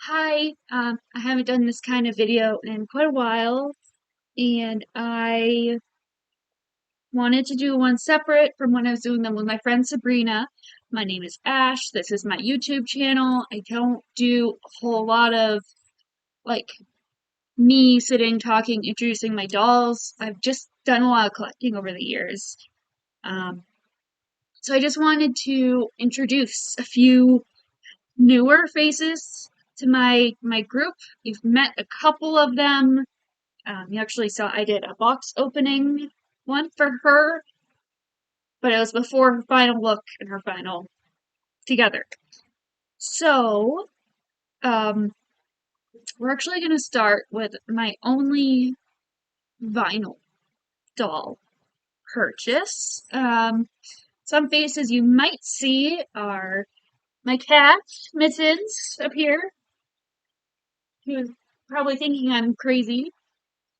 Hi, I haven't done this kind of video in quite a while, and I wanted to do one separate from when I was doing them with my friend Sabrina. My name is Ash. This is my YouTube channel. I don't do a whole lot of like me sitting, talking, introducing my dolls. I've just done a lot of collecting over the years. Um, so I just wanted to introduce a few newer faces to my group. You've met a couple of them. You actually saw I did a box opening one for her, but it was before her final look and her final together. So, um, we're actually going to start with my only vinyl doll purchase. Some faces you might see are my cat, Mittens, up here, who's probably thinking I'm crazy.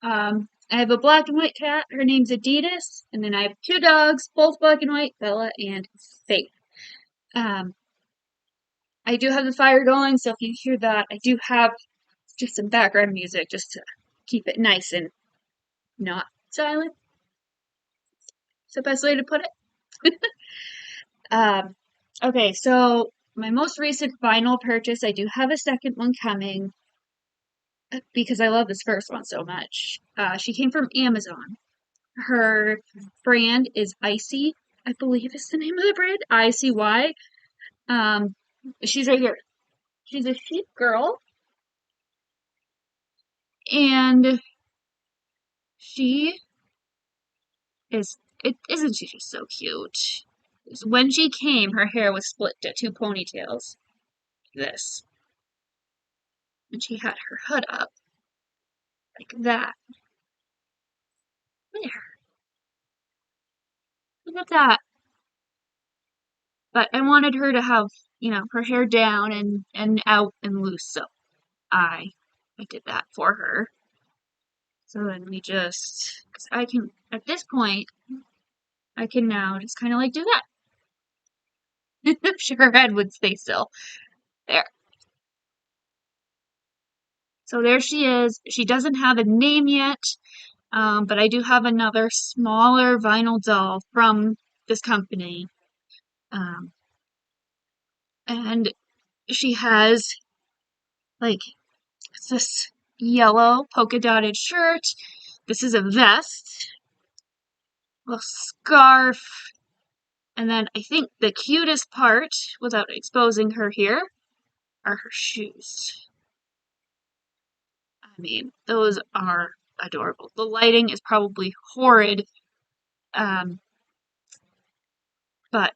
I have a black and white cat. Her name's Adidas. And then I have two dogs, both black and white, Bella and Faith. Um, I do have the fire going, so if you hear that, I do have just some background music just to keep it nice and not silent. Is the best way to put it? um, okay, so my most recent vinyl purchase, I do have a second one coming because I love this first one so much. She came from Amazon. Her brand is Icy, I believe is the name of the brand, ICY. Um, she's right here. She's a sheep girl, and she isn't she just so cute? When she came, her hair was split to two ponytails. This. And she had her hood up like that. There. Look at that. But I wanted her to have, her hair down and out and loose, so I did that for her. So then because I can, at this point, I can now just kind of like do that. If her head would stay still. There. So there she is. She doesn't have a name yet, but I do have another smaller vinyl doll from this company. Um, and she has like this yellow polka dotted shirt. This is a vest, a little scarf, and then I think the cutest part, without exposing her here, are her shoes. I mean, those are adorable. The lighting is probably horrid, um, but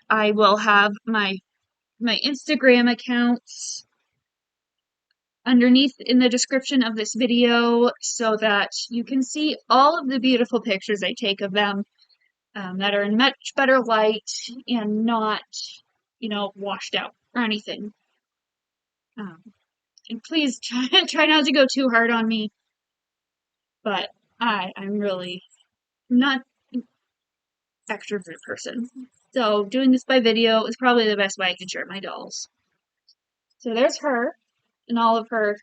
I will have my Instagram accounts underneath in the description of this video so that you can see all of the beautiful pictures I take of them that are in much better light and not, washed out or anything. Um, and please try not to go too hard on me, but I'm really not an extrovert person. So doing this by video is probably the best way I can share my dolls. So there's her and all of her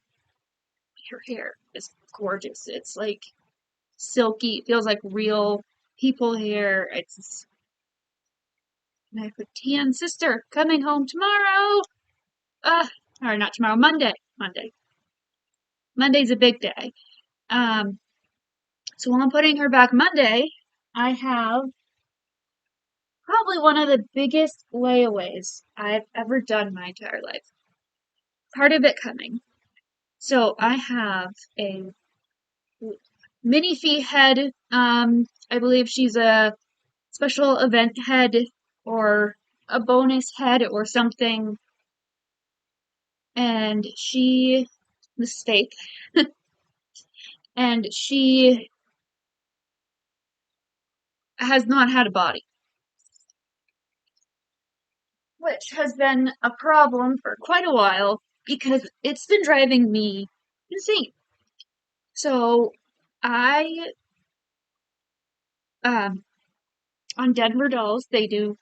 hair is gorgeous. It's like silky. It feels like real people hair. It's my tan sister coming home tomorrow. Or not tomorrow, Monday. Monday. Monday's a big day. Um, so while I'm putting her back Monday, I have probably one of the biggest layaways I've ever done in my entire life. Part of it coming. So I have a Minnie Fee head. I believe she's a special event head or a bonus head or something. And mistake, and she has not had a body, which has been a problem for quite a while because it's been driving me insane. So I, um, on Denver Dolls, they do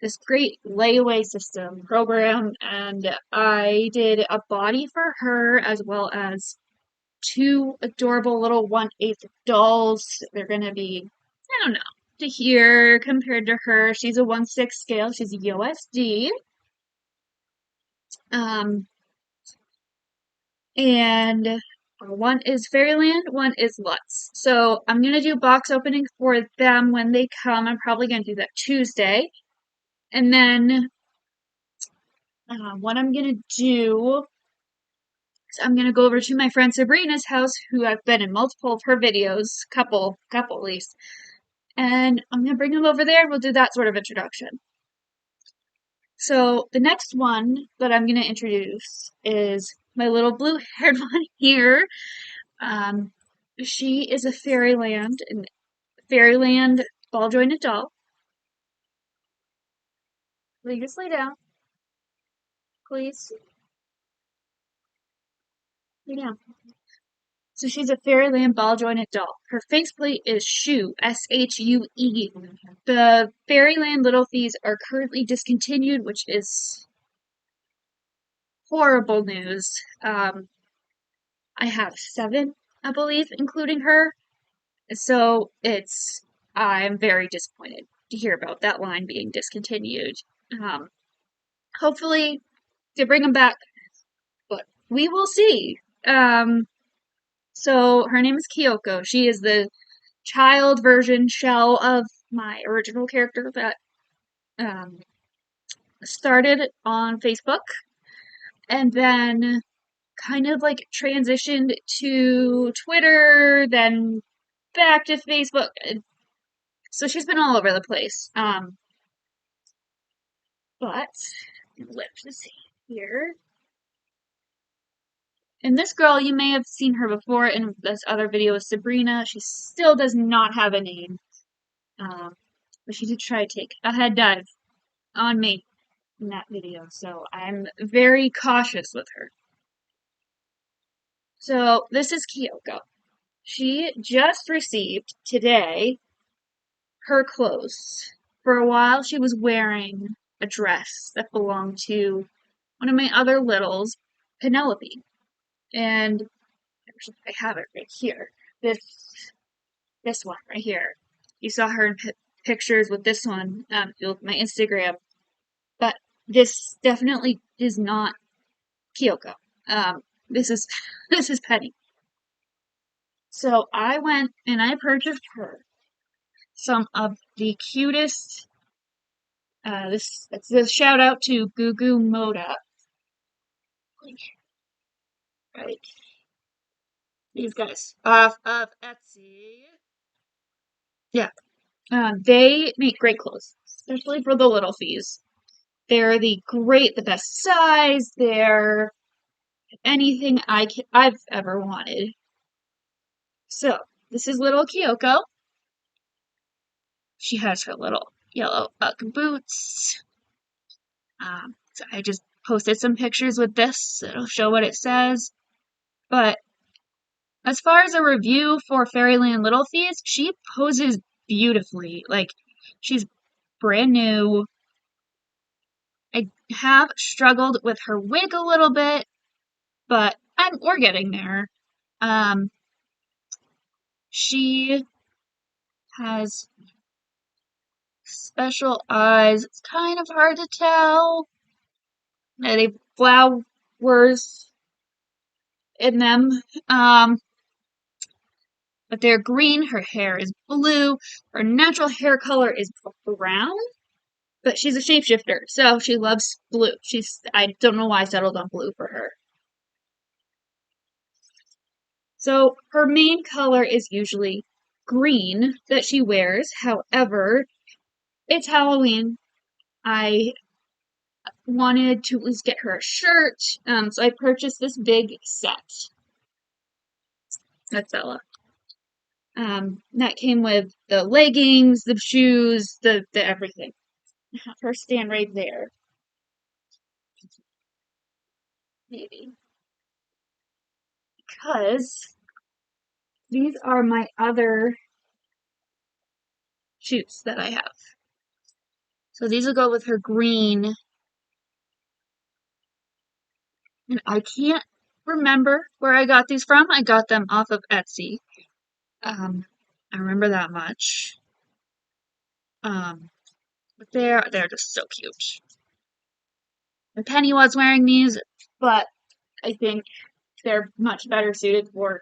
this great layaway system program, and I did a body for her as well as two adorable little 1/8 dolls. They're gonna be, I don't know, to here compared to her. She's a 1/6 scale. She's a USD. Um, and one is Fairyland, one is Lutz. So I'm gonna do box opening for them when they come. I'm probably gonna do that Tuesday. And then what I'm gonna do is I'm gonna go over to my friend Sabrina's house, who I've been in multiple of her videos, couple at least, and I'm gonna bring them over there and we'll do that sort of introduction. So the next one that I'm gonna introduce is my little blue-haired one here. Um, she is a Fairyland ball jointed doll. Will you just lay down, please? Lay down. So she's a Fairyland ball jointed doll. Her faceplate is Shue, Shue. The Fairyland Little Fees are currently discontinued, which is horrible news. I have 7, I believe, including her. So I'm very disappointed to hear about that line being discontinued. Um, Hopefully they bring them back, but we will see. So her name is Kyoko. She is the child version shell of my original character that um, started on Facebook and then kind of like transitioned to Twitter, then back to Facebook. So she's been all over the place. But let's see here. And this girl, you may have seen her before in this other video with Sabrina. She still does not have a name. But she did try to take a head dive on me in that video, so I'm very cautious with her. So this is Kyoko. She just received today her clothes. For a while, she was wearing a dress that belonged to one of my other littles, Penelope. And actually, I have it right here. This one right here. You saw her in pictures with this one, if you look at my Instagram. But this definitely is not Kyoko. This is this is Penny. So I went and I purchased her some of the cutest. It's a shout out to Gugu Moda. Right, these guys off of Etsy. Yeah, they make great clothes, especially for the little fees. They're the best size. They're anything I've ever wanted. So this is little Kyoko. She has her little yellow Ugg boots. So I just posted some pictures with this. It'll show what it says. But as far as a review for Fairyland Little Fees, she poses beautifully. Like, she's brand new. I have struggled with her wig a little bit, but we're getting there. She has special eyes. It's kind of hard to tell. They have flowers in them. But they're green. Her hair is blue. Her natural hair color is brown. But she's a shapeshifter, so she loves blue. I don't know why I settled on blue for her. So her main color is usually green that she wears. However, it's Halloween. I wanted to at least get her a shirt, so I purchased this big set. That's Bella. That came with the leggings, the shoes, the everything. Have her stand right there. Maybe. Because these are my other shoes that I have. So these will go with her green. And I can't remember where I got these from. I got them off of Etsy. I remember that much. But they're just so cute. And Penny was wearing these, but I think they're much better suited for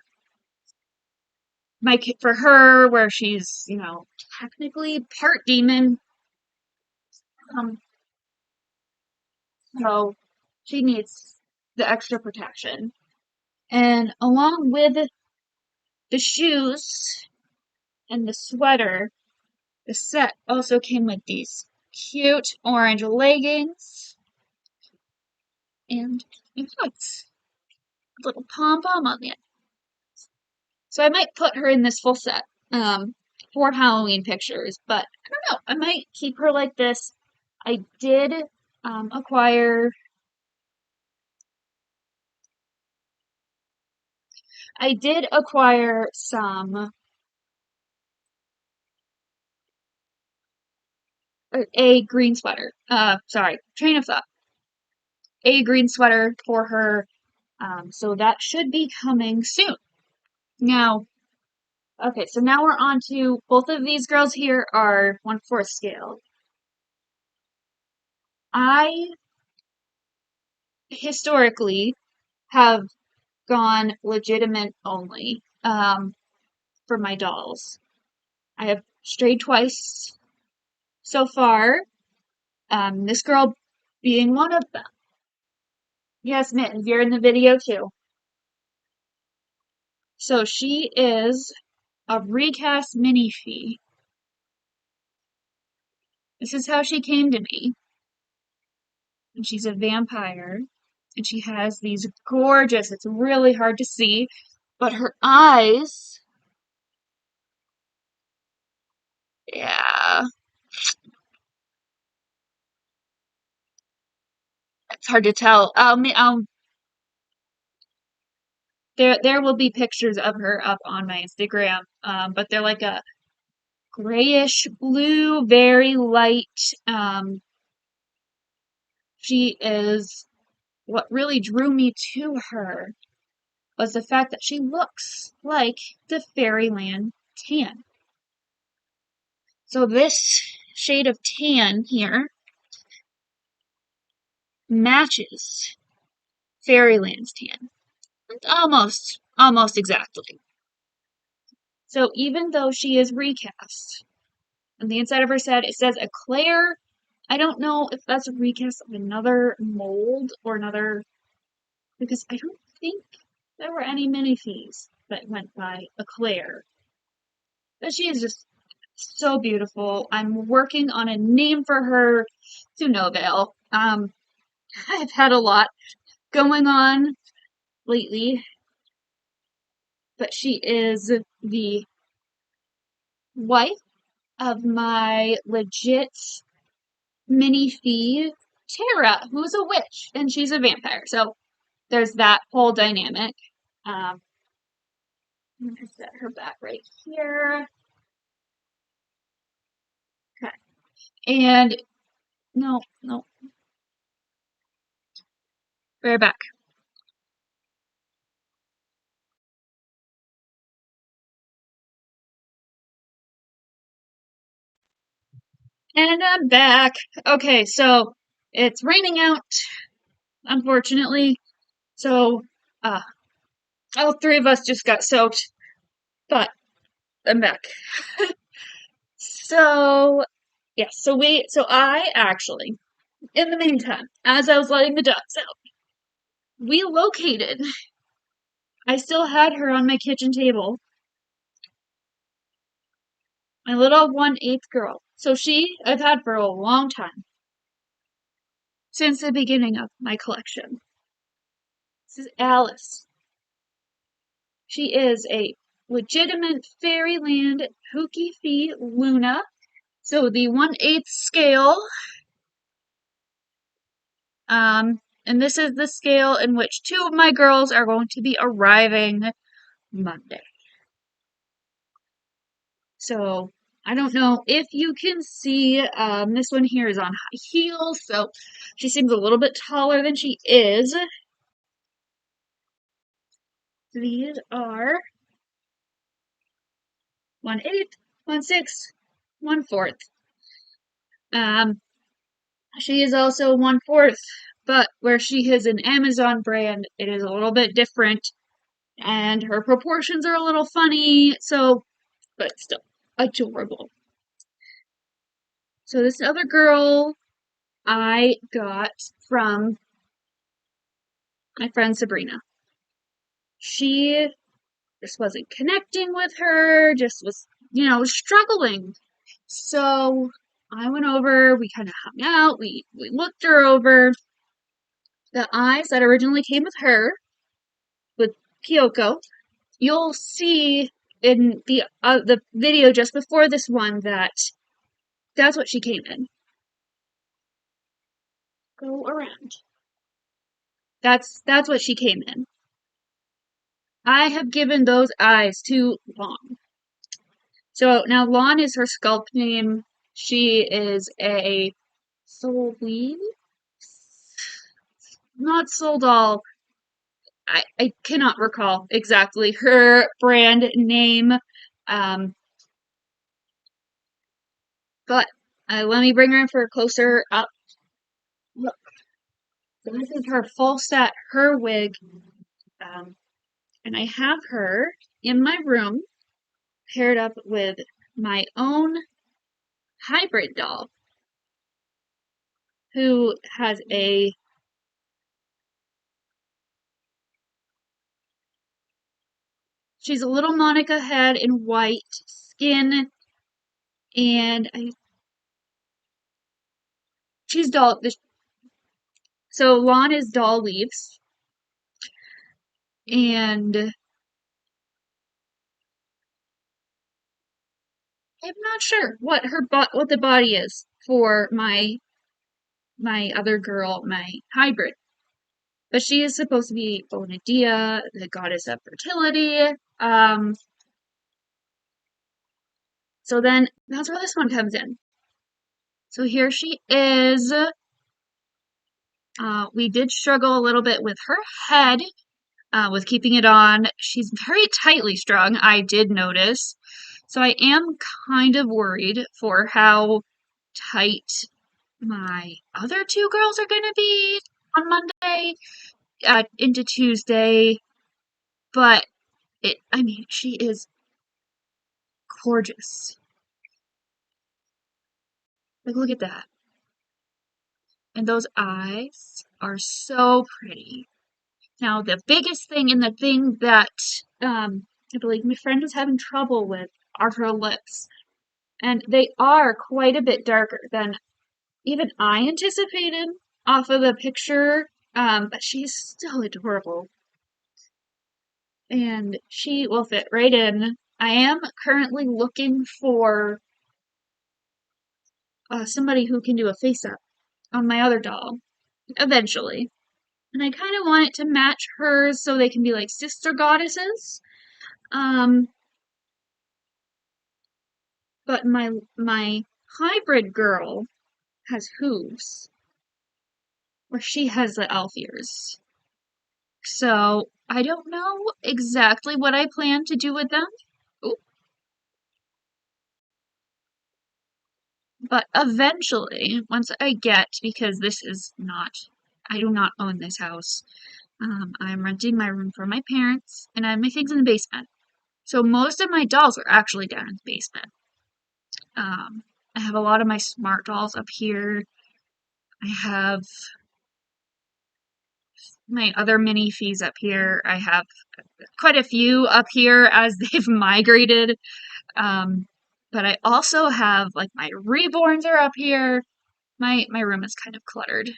for her, where she's, technically part demon. Um, so she needs the extra protection. And along with the shoes and the sweater, the set also came with these cute orange leggings and boots. A little pom-pom on the end. So I might put her in this full set for Halloween pictures, but I don't know. I might keep her like this. I did acquire some a green sweater. Sorry, train of thought. A green sweater for her. So that should be coming soon. Now, okay, so now we're on to both of these girls here are 1/4 scale. I historically have gone legitimate only for my dolls. I have strayed twice so far. This girl being one of them. Yes, Mittens, you're in the video too. So she is a recast Minifee. This is how she came to me. And she's a vampire. And she has these gorgeous, it's really hard to see, but her eyes, yeah, it's hard to tell. There will be pictures of her up on my Instagram, but they're like a grayish blue, very light. She is what really drew me to her was the fact that she looks like the Fairyland tan. So this shade of tan here matches Fairyland's tan. Almost exactly. So even though she is recast, on the inside of her set it says Eclair. I don't know if that's a recast of another mold or another, because I don't think there were any Minifees that went by Eclair. But she is just so beautiful. I'm working on a name for her to Novale. I've had a lot going on lately, but she is the wife of my legit Minifee, Tara, who's a witch, and she's a vampire. So there's that whole dynamic. I'm gonna set her back right here. Okay. And no, right back. And I'm back. Okay, so it's raining out, unfortunately. So uh all three of us just got soaked, but I'm back. So yeah, so I actually, in the meantime, as I was letting the ducks out, we located, I still had her on my kitchen table, my little 1/8 girl. So I've had for a long time, since the beginning of my collection. This is Alice. She is a legitimate Fairyland Pookie Fee Luna. So the 1/8 scale. And this is the scale in which two of my girls are going to be arriving Monday. So I don't know if you can see, this one here is on high heels, so she seems a little bit taller than she is. These are 1/8, 1/6, 1/4. Um, she is also 1/4, but where she is an Amazon brand, it is a little bit different, and her proportions are a little funny, so, but still adorable. So this other girl I got from my friend Sabrina. She just wasn't connecting with her, just was, struggling. So I went over, we kind of hung out, we looked her over. The eyes that originally came with her, with Kyoko, you'll see in the video just before this one that that's what she came in. Go around. That's what she came in. I have given those eyes to Lon. So now Lon is her sculpt name. She is a Soul Weave? Not Soul Doll. I cannot recall exactly her brand name. Um, but let me bring her in for a closer up look. So this is her full set, her wig. Um, and I have her in my room paired up with my own hybrid doll who has she's a little Monica head in white skin, and she's doll. So Lon is Doll Leaves, and I'm not sure what the body is for my other girl, my hybrid. But she is supposed to be Bonadea, the goddess of fertility. So then that's where this one comes in. So here she is. We did struggle a little bit with her head, with keeping it on. She's very tightly strung, I did notice. So I am kind of worried for how tight my other two girls are going to be on Monday, into Tuesday. But I mean, she is gorgeous. Like, look at that. And those eyes are so pretty. Now, the biggest thing and the thing that I believe my friend was having trouble with are her lips. And they are quite a bit darker than even I anticipated off of the picture. But she's still adorable. And she will fit right in. I am currently looking for somebody who can do a face up on my other doll eventually. And I kind of want it to match hers so they can be like sister goddesses. Um, but my hybrid girl has hooves, where she has the elf ears. So I don't know exactly what I plan to do with them. Ooh. But eventually, once I get, because this is not, I do not own this house. I'm renting my room from my parents, and I have my things in the basement. So most of my dolls are actually down in the basement. I have a lot of my smart dolls up here. I have my other mini fees up here. I have quite a few up here as they've migrated. Um, but I also have like my reborns are up here. My room is kind of cluttered.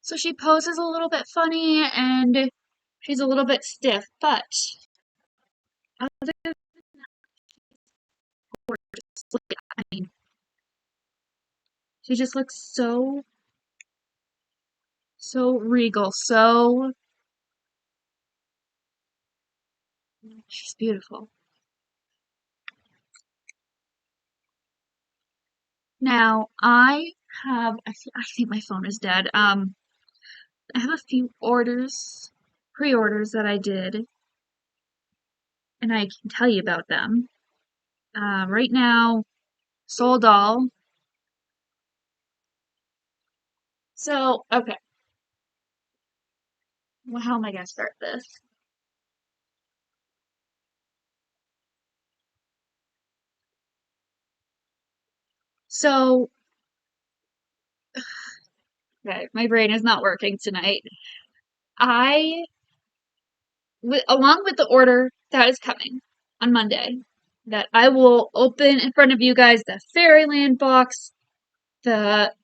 So she poses a little bit funny and she's a little bit stiff, but other than I mean, she just looks so regal, so She's beautiful. Now, I think my phone is dead. I have a few pre-orders that I did, and I can tell you about them. Right now, sold all. So, okay. Well, how am I gonna start this? So, okay, my brain is not working tonight. I, along with the order that is coming on Monday, that I will open in front of you guys the Fairyland box, the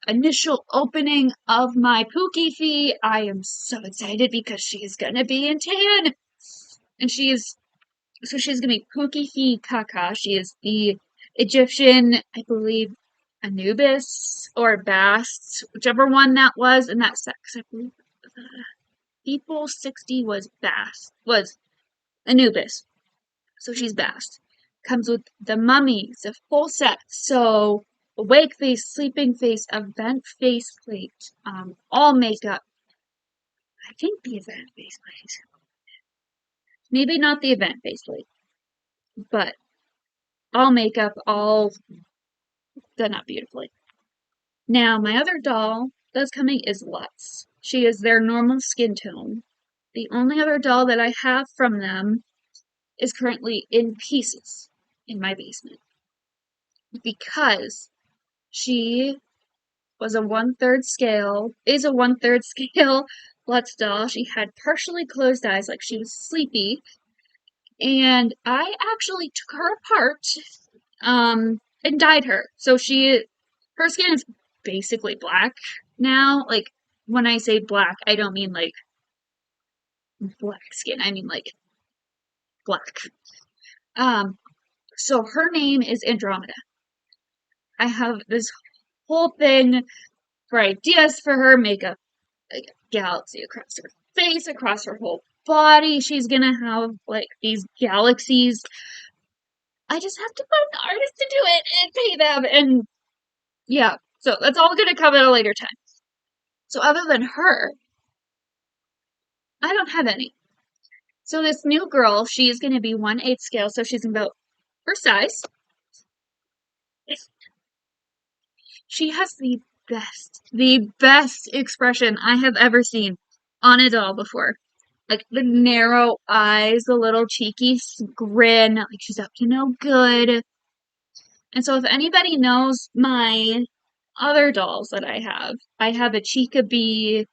initial opening of my Pookie Fee. I am so excited because she is gonna be in tan, and she's gonna be Pookie Fee Kaka. She is the Egyptian, I believe, Anubis or Bast, whichever one that was in that sex. I believe People 60 was Anubis. So she's Bast. Comes with the mummy. It's a full set. So awake face, sleeping face, event face plate, all makeup. I think the event face plate. Maybe not the event face plate, but all makeup, all done up beautifully. Now, my other doll that's coming is Lutz. She is their normal skin tone. The only other doll that I have from them is currently in pieces in my basement because she was a 1/3 scale, is a 1/3 scale Lutz doll. She had partially closed eyes, like she was sleepy, and I actually took her apart, and dyed her. So her skin is basically black now. Like, when I say black, I don't mean like black skin, I mean like black. Um, so her name is Andromeda. I have this whole thing for ideas for her makeup, like a galaxy across her face, across her whole body. She's gonna have like these galaxies. I just have to find the artist to do it and pay them, and yeah. So that's all gonna come at a later time. So other than her, I don't have any. So this new girl, she's gonna be 1/8 scale, so she's about her size. She has the best expression I have ever seen on a doll before. Like the narrow eyes, the little cheeky grin, like she's up to no good. And so if anybody knows my other dolls that I have a Chica Bee.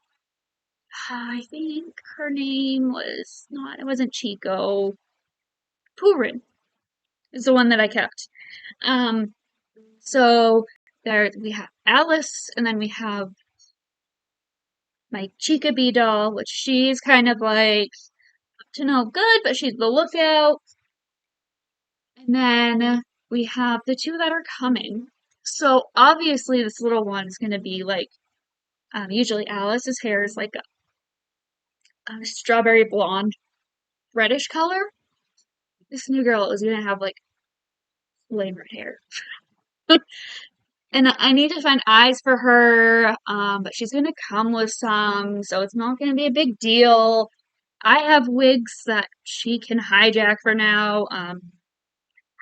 I think her name it wasn't Chico. Purin is the one that I kept. Um, so there we have Alice, and then we have my Chica Bee doll, which she's kind of like up to no good, but she's the lookout. And then we have the two that are coming. So obviously this little one is going to be like, usually Alice's hair is like a strawberry blonde, reddish color. This new girl is going to have like flame red hair. And I need to find eyes for her, but she's going to come with some, so it's not going to be a big deal. I have wigs that she can hijack for now.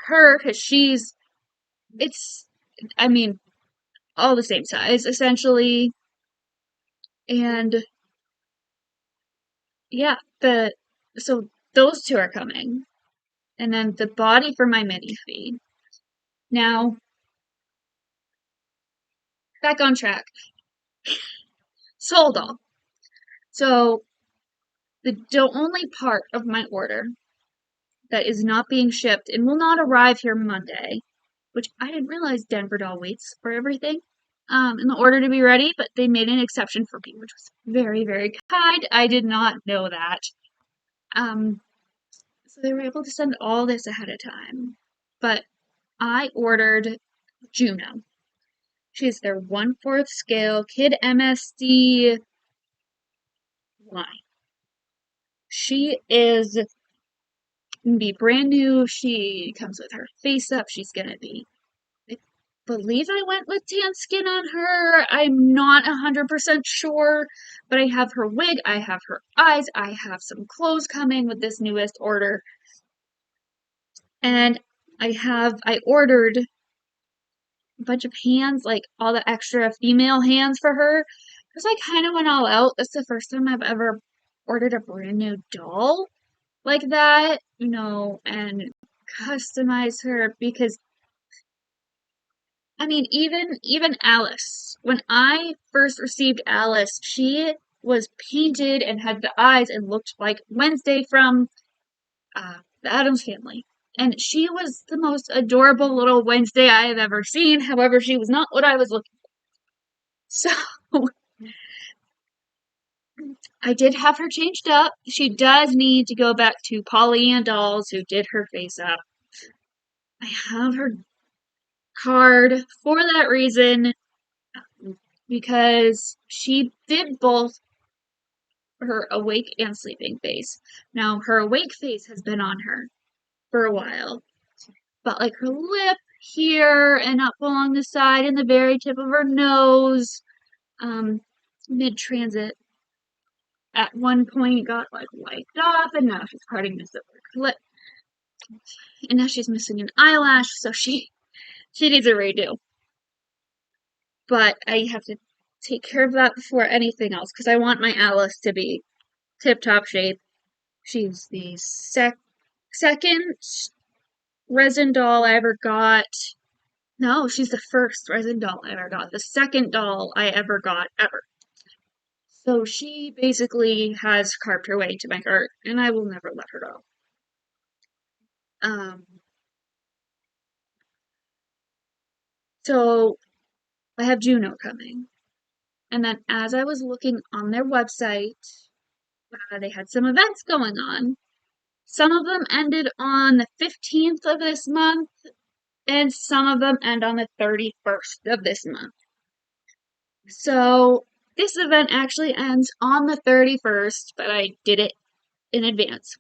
Because it's, I mean, all the same size, essentially. And yeah, so those two are coming. And then the body for my mini feed. Now, back on track. Sold all. So the only part of my order that is not being shipped and will not arrive here Monday, which I didn't realize Denver Doll waits for everything in the order to be ready, but they made an exception for me, which was very, very kind. I did not know that. Um, so they were able to send all this ahead of time. But I ordered Juno. She's their 1/4 scale Kid MSD line. She is be brand new. She comes with her face up. She's gonna be, I believe I went with tan skin on her. I'm not 100% sure, but I have her wig, I have her eyes, I have some clothes coming with this newest order. And I ordered a bunch of hands, like all the extra female hands for her. Because I kind of went all out. That's the first time I've ever ordered a brand new doll like that, and customize her because I mean even Alice, when I first received Alice, she was painted and had the eyes and looked like Wednesday from the Addams Family. And she was the most adorable little Wednesday I have ever seen. However, she was not what I was looking for. So I did have her changed up. She does need to go back to Polly Ann Dolls, who did her face up. I have her card for that reason because she did both her awake and sleeping face. Now, her awake face has been on her for a while, but like her lip here and up along the side and the very tip of her nose, mid-transit, at one point got like wiped off, and now she's parting this over her lip, and now she's missing an eyelash, so she needs a redo. But I have to take care of that before anything else because I want my Alice to be tip-top shape. She's the second resin doll I ever got. No, she's the first resin doll I ever got. The second doll I ever got, ever. So she basically has carved her way to my heart, and I will never let her go. So I have Juno coming. And then as I was looking on their website, they had some events going on. Some of them ended on the 15th of this month, and some of them end on the 31st of this month. So this event actually ends on the 31st, but I did it in advance.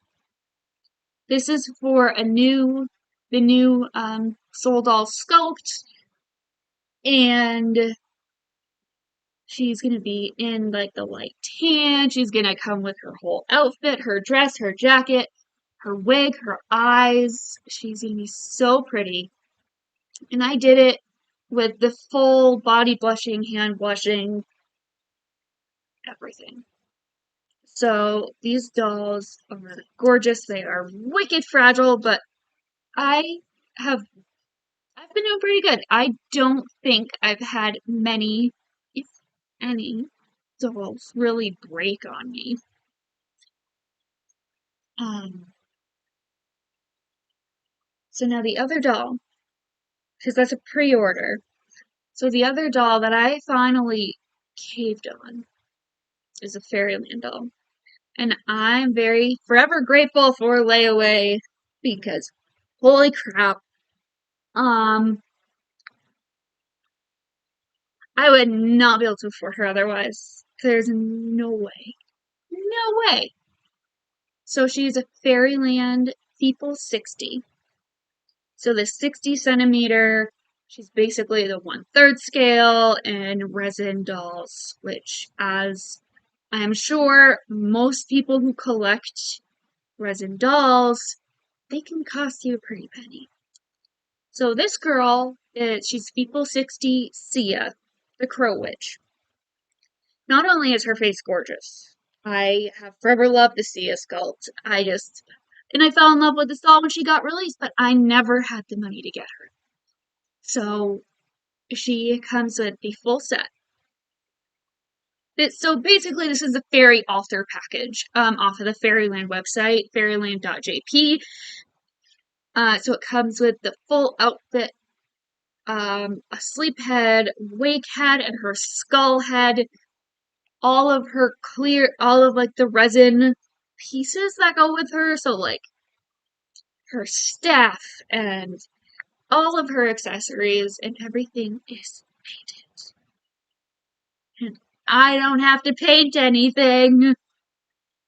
This is for the new Soul Doll sculpt, and she's gonna be in like the light tan. She's gonna come with her whole outfit, her dress, her jacket, her wig, her eyes. She's gonna be so pretty. And I did it with the full body blushing, hand blushing, everything. So these dolls are gorgeous. They are wicked fragile, but I've been doing pretty good. I don't think I've had many, if any, dolls really break on me. So now the other doll, because that's a pre-order. So the other doll that I finally caved on is a Fairyland doll. And I'm very forever grateful for Layaway because holy crap. I would not be able to afford her otherwise. There's no way. No way. So she's a Fairyland People 60. So the 60 centimeter, she's basically the 1/3 scale in resin dolls, which, as I'm sure most people who collect resin dolls, they can cost you a pretty penny. So this girl, she's People 60 Sia, the Crow Witch. Not only is her face gorgeous, I have forever loved the Sia sculpt. And I fell in love with this doll when she got released, but I never had the money to get her. So she comes with the full set. So basically, this is the Fairy Altar package off of the Fairyland website, fairyland.jp. So it comes with the full outfit, a sleep head, wake head, and her skull head. All of like the resin pieces that go with her. So like her staff and all of her accessories and everything is painted. And I don't have to paint anything.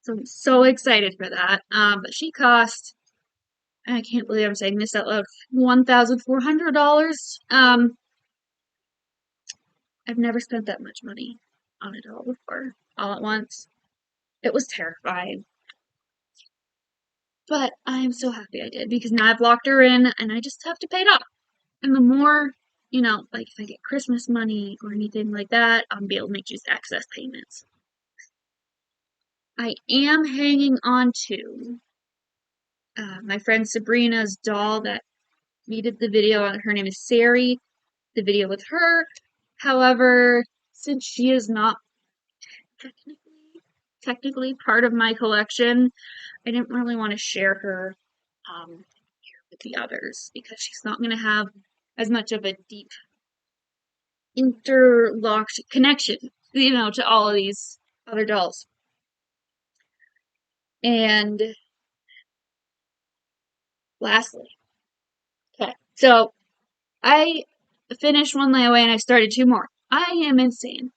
So I'm so excited for that. But she cost I can't believe I'm saying this out loud, $1,400. I've never spent that much money on a doll before, all at once. It was terrifying. But I'm so happy I did because now I've locked her in and I just have to pay it off. And the more, like if I get Christmas money or anything like that, I'll be able to make just excess payments. I am hanging on to my friend Sabrina's doll that we did the video on. Her name is Sari. The video with her. However, since she is not technically part of my collection, I didn't really want to share her here with the others because she's not going to have as much of a deep interlocked connection, to all of these other dolls. And lastly, okay, so I finished one layaway and I started two more. I am insane.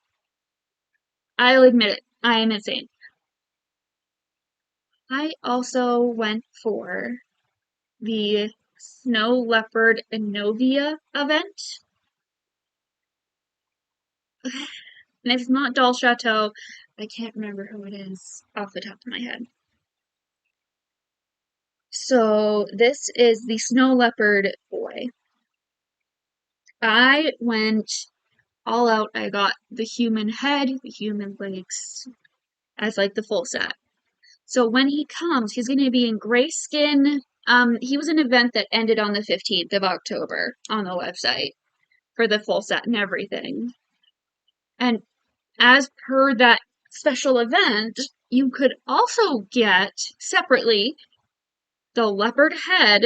I'll admit it. I am insane. I also went for the Snow Leopard Inovia event. And if it's not Doll Chateau, I can't remember who it is off the top of my head. So this is the Snow Leopard boy. I went all out. I got the human head, the human legs, as like the full set. So when he comes, he's going to be in gray skin. He was an event that ended on the 15th of October on the website for the full set and everything. And as per that special event, you could also get separately the leopard head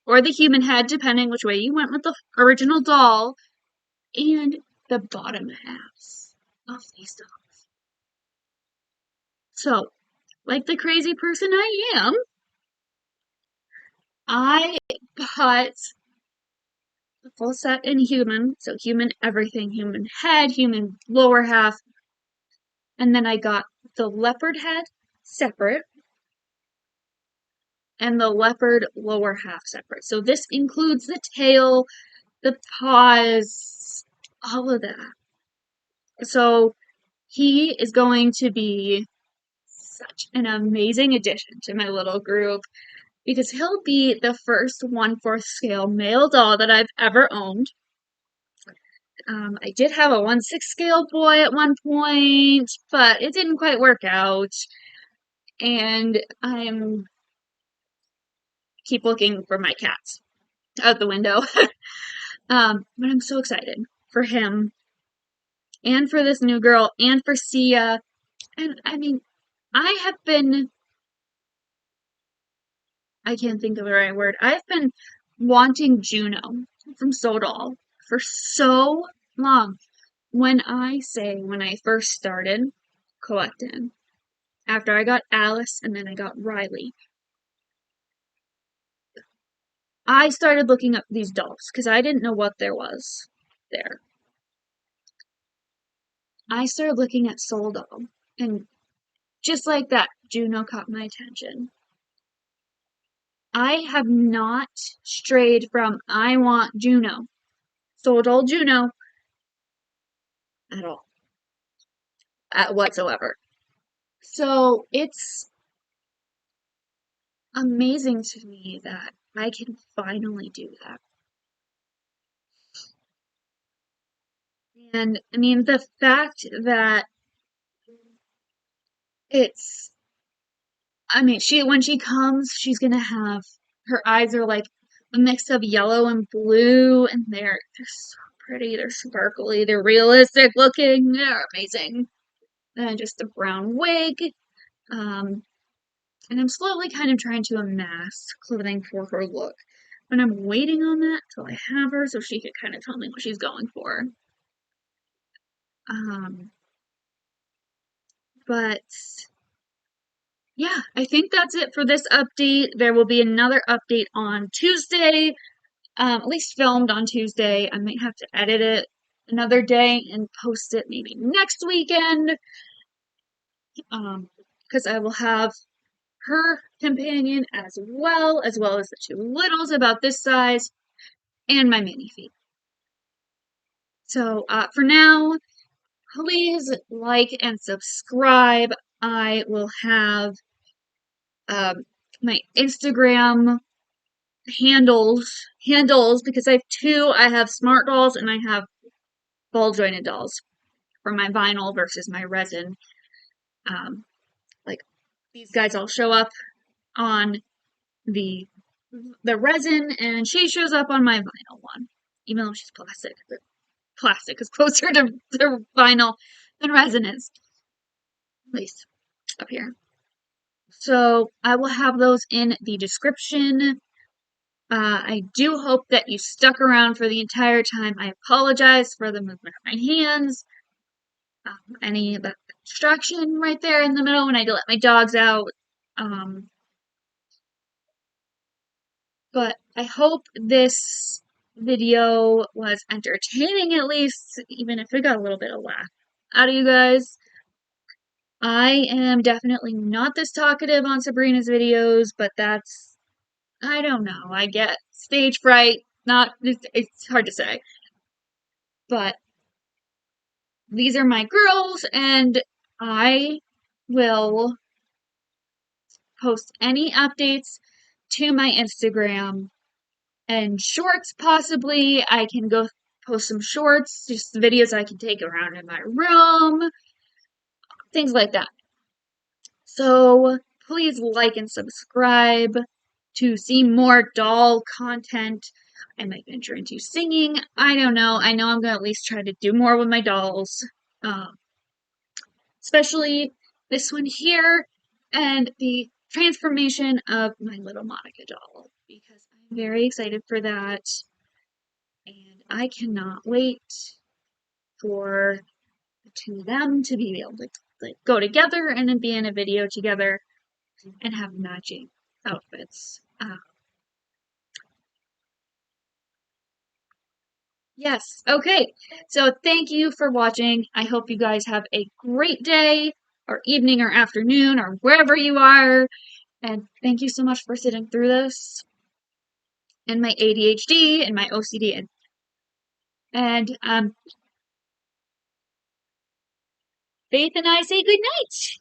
or the human head, depending which way you went with the original doll, and the bottom halves of these dolls. So, like the crazy person I am, I bought the full set in human, so human everything, human head, human lower half, and then I got the leopard head separate, and the leopard lower half separate. So this includes the tail, the paws, all of that. So he is going to be such an amazing addition to my little group because he'll be the first 1/4 scale male doll that I've ever owned. I did have a 1/6 scale boy at one point, but it didn't quite work out. And I'm keep looking for my cats out the window. But I'm so excited for him and for this new girl and for Sia. And I mean, I can't think of the right word. I've been wanting Juno from Sodal for so long. When I first started collecting, after I got Alice and then I got Riley, I started looking up these dolls because I didn't know what there was there. I started looking at Soul Doll, and just like that, Juno caught my attention. I have not strayed from I want Juno, Soul Doll Juno, at all, whatsoever. So it's amazing to me that I can finally do that. And I mean, the fact that it's, when she comes, she's gonna have, her eyes are like a mix of yellow and blue, and they're so pretty, they're sparkly, they're realistic looking, they're amazing. And just a brown wig. And I'm slowly kind of trying to amass clothing for her look. But I'm waiting on that till I have her so she could kind of tell me what she's going for. But yeah, I think that's it for this update. There will be another update on Tuesday, at least filmed on Tuesday. I might have to edit it another day and post it maybe next weekend, because I will have her companion as well as the two littles about this size, and my mini feet. So for now, please like and subscribe. I will have my Instagram handles because I have two. I have smart dolls and I have ball jointed dolls for my vinyl versus my resin. Like these guys all show up on the resin, and she shows up on my vinyl one, even though she's plastic. But plastic is closer to vinyl than resin is, at least up here. So I will have those in the description. I do hope that you stuck around for the entire time. I apologize for the movement of my hands. Any of the distraction right there in the middle when I let my dogs out. But I hope this video was entertaining at least, even if it got a little bit of laugh out of you guys. I am definitely not this talkative on Sabrina's videos, but that's, I don't know, I get stage fright, it's hard to say. But these are my girls, and I will post any updates to my Instagram and shorts possibly. I can go post some shorts, just videos I can take around in my room, things like that. So please like and subscribe to see more doll content. I might venture into singing. I don't know. I know I'm going to at least try to do more with my dolls. Especially this one here and the transformation of my little Monica doll, because I'm very excited for that. And I cannot wait for the two of them to be able to go together and then be in a video together and have matching outfits. Yes, okay. So thank you for watching. I hope you guys have a great day or evening or afternoon or wherever you are. And thank you so much for sitting through this and my ADHD and my OCD. And Faith and I say good night.